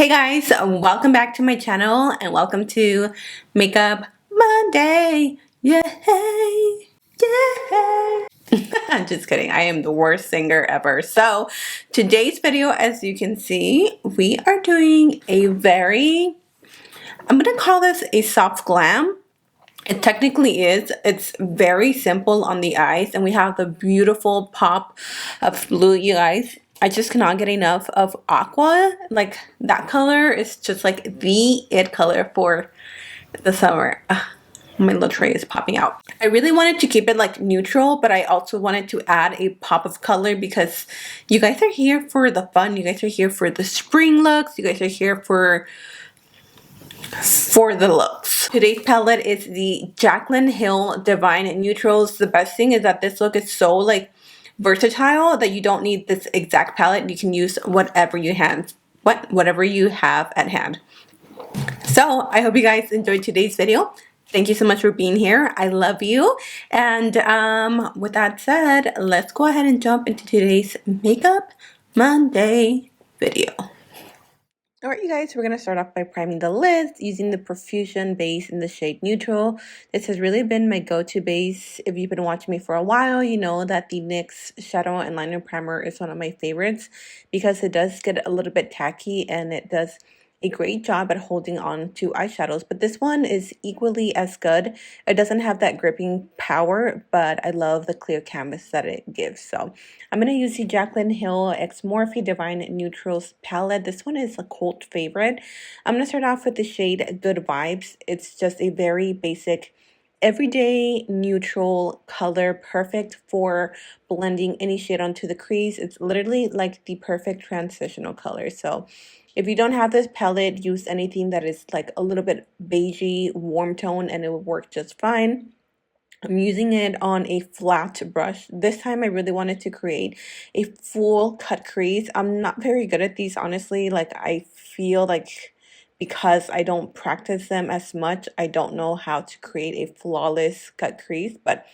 Hey guys, welcome back to my channel and welcome to Makeup Monday. Yay! Yay! I'm just kidding. I am the worst singer ever. So, today's video, as you can see, we are doing I'm going to call this a soft glam. It technically is. It's very simple on the eyes, and we have the beautiful pop of blue, you guys. I just cannot get enough of aqua. Like, that color is just like the it color for the summer. Ugh, my little tray is popping out. I really wanted to keep it like neutral, but I also wanted to add a pop of color because you guys are here for the fun. You guys are here for the spring looks. You guys are here for the looks. Today's palette is the Jaclyn Hill Divine Neutrals. The best thing is that this look is so like versatile that you don't need this exact palette. You can use whatever you have at hand. So I hope you guys enjoyed today's video. Thank you so much for being here. I love you. And with that said, let's go ahead and jump into today's Makeup Monday video. Alright you guys, we're going to start off by priming the lids using the Profusion base in the shade Neutral. This has really been my go-to base. If you've been watching me for a while, you know that the NYX Shadow and Liner Primer is one of my favorites because it does get a little bit tacky and it does a great job at holding on to eyeshadows, but this one is equally as good. It doesn't have that gripping power, but I love the clear canvas that it gives. So I'm going to use the Jaclyn Hill X Morphe Divine Neutrals palette. This one is a cult favorite. I'm going to start off with the shade Good Vibes. It's just a very basic everyday neutral color, perfect for blending any shade onto the crease. It's literally like the perfect transitional color. So if you don't have this palette, use anything that is like a little bit beigey, warm tone, and it will work just fine. I'm using it on a flat brush. This time I really wanted to create a full cut crease. I'm not very good at these, honestly. Like, I feel like because I don't practice them as much, I don't know how to create a flawless cut crease, but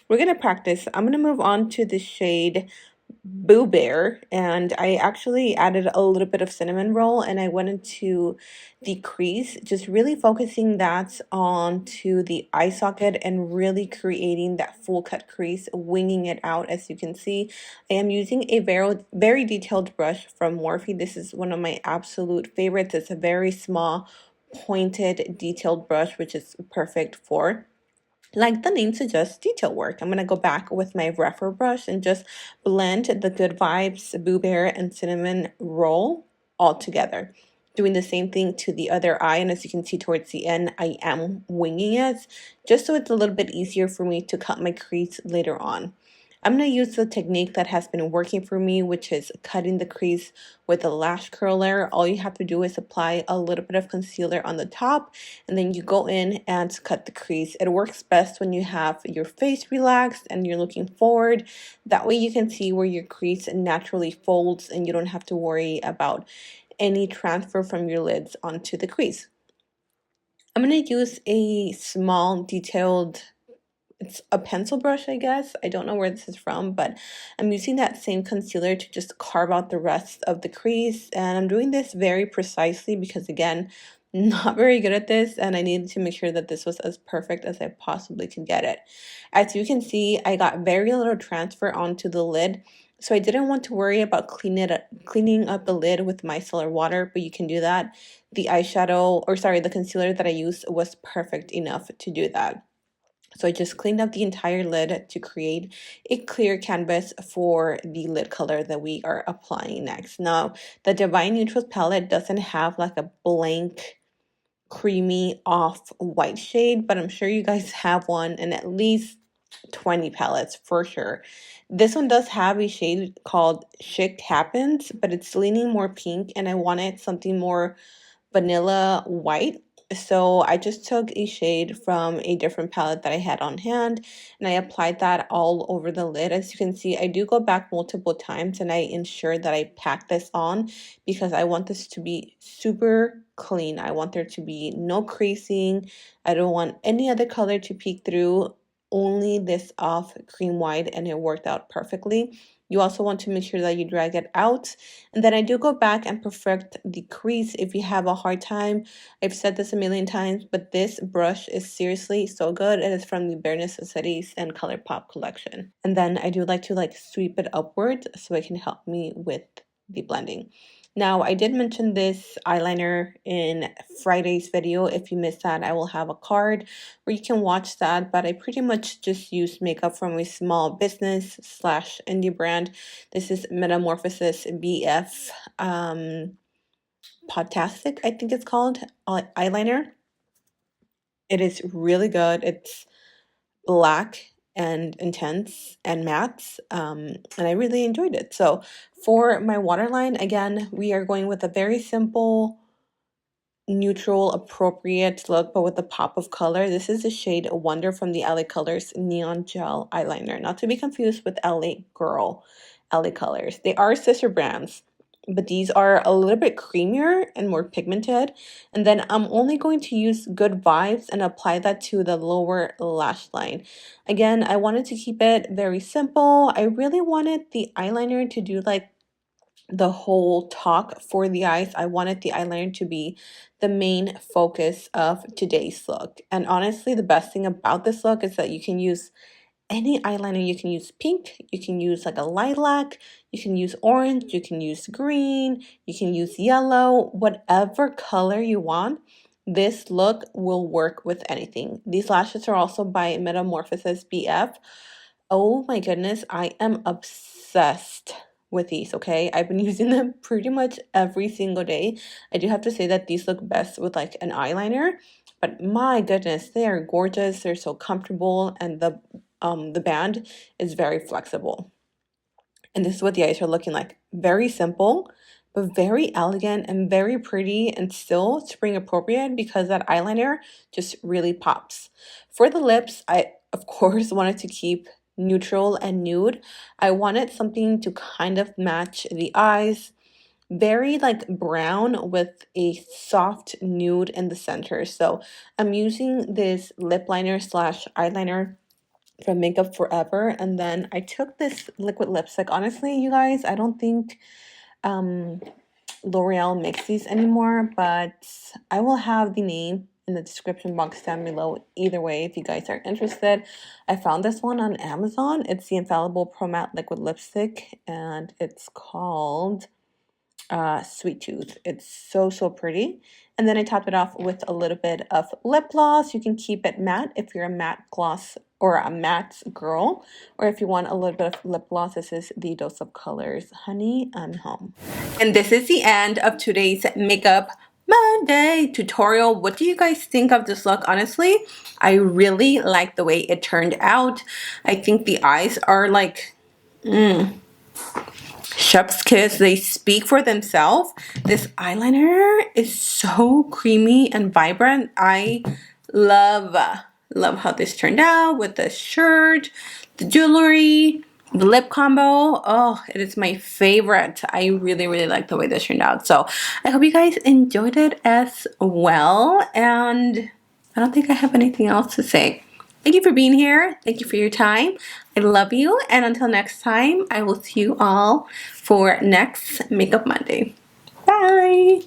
we're going to practice. I'm going to move on to the shade Boo Bear, and I actually added a little bit of cinnamon roll and I went into the crease, just really focusing that onto the eye socket and really creating that full cut crease, winging it out. As you can see, I am using a very detailed brush from Morphe. This is one of my absolute favorites. It's a very small pointed detailed brush, which is perfect for, like the name suggests, detail work. I'm going to go back with my rougher brush and just blend the Good Vibes, Boo Bear, and Cinnamon Roll all together. Doing the same thing to the other eye, and as you can see towards the end, I am winging it, just so it's a little bit easier for me to cut my crease later on. I'm going to use the technique that has been working for me, which is cutting the crease with a lash curler. All you have to do is apply a little bit of concealer on the top, and then you go in and cut the crease. It works best when you have your face relaxed and you're looking forward. That way you can see where your crease naturally folds and you don't have to worry about any transfer from your lids onto the crease. I'm going to use a small detailed, it's a pencil brush, I guess. I don't know where this is from, but I'm using that same concealer to just carve out the rest of the crease. And I'm doing this very precisely because, again, not very good at this, and I needed to make sure that this was as perfect as I possibly could get it. As you can see, I got very little transfer onto the lid, so I didn't want to worry about cleaning up the lid with micellar water, but you can do that. The the concealer that I used was perfect enough to do that. So I just cleaned up the entire lid to create a clear canvas for the lid color that we are applying next. Now, the Divine Neutrals palette doesn't have like a blank creamy off white shade, but I'm sure you guys have one in at least 20 palettes for sure. This one does have a shade called Chic Happens, but it's leaning more pink and I wanted something more vanilla white. So I just took a shade from a different palette that I had on hand and I applied that all over the lid. As you can see, I do go back multiple times and I ensure that I pack this on because I want this to be super clean. I want there to be no creasing. I don't want any other color to peek through, only this off cream white, and it worked out perfectly. You also want to make sure that you drag it out. And then I do go back and perfect the crease if you have a hard time. I've said this a million times, but this brush is seriously so good. It is from the Bare Necessities and ColourPop collection. And then I do like to sweep it upwards so it can help me with the blending. Now, I did mention this eyeliner in Friday's video. If you missed that, I will have a card where you can watch that, but I pretty much just use makeup from a small business slash indie brand. This is Metamorphosis BF Podtastic, I think it's called, eyeliner. It is really good. It's black and intense and matte, and I really enjoyed it. So for my waterline, again, we are going with a very simple, neutral, appropriate look, but with a pop of color. This is the shade Wonder from the LA Colors Neon Gel Eyeliner, not to be confused with LA Girl LA Colors. They are sister brands, but these are a little bit creamier and more pigmented. And then I'm only going to use Good Vibes and apply that to the lower lash line. Again, I wanted to keep it very simple. I really wanted the eyeliner to do the whole talk for the eyes. I wanted the eyeliner to be the main focus of today's look. And honestly, the best thing about this look is that you can use any eyeliner. You can use pink, you can use a lilac, you can use orange, you can use green, you can use yellow, whatever color you want. This look will work with anything. These lashes are also by Metamorphosis BF. Oh my goodness, I am obsessed with these, okay? I've been using them pretty much every single day. I do have to say that these look best with an eyeliner, but my goodness, they are gorgeous. They're so comfortable, and the band is very flexible. And this is what the eyes are looking like. Very simple, but very elegant and very pretty, and still spring appropriate because that eyeliner just really pops. For the lips, I of course wanted to keep neutral and nude. I wanted something to kind of match the eyes. Very brown with a soft nude in the center. So I'm using this lip liner slash eyeliner from Makeup Forever, and then I took this liquid lipstick. Honestly, you guys, I don't think L'Oreal makes these anymore, but I will have the name in the description box down below either way if you guys are interested. I found this one on Amazon. It's the Infallible Pro Matte Liquid Lipstick, and it's called Sweet Tooth. It's so pretty. And then I topped it off with a little bit of lip gloss. You can keep it matte if you're a matte gloss or a matte girl, or if you want a little bit of lip gloss, this is the Dose of Colors Honey, I'm Home. And this is the end of today's Makeup Monday tutorial. What do you guys think of this look? Honestly, I really like the way it turned out. I think the eyes are chef's kiss. They speak for themselves. This eyeliner is so creamy and vibrant. I love how this turned out with the shirt, the jewelry, the lip combo. Oh, it is my favorite. I really like the way this turned out. So I hope you guys enjoyed it as well. And I don't think I have anything else to say. Thank you for being here. Thank you for your time. I love you. And until next time, I will see you all for next Makeup Monday. Bye.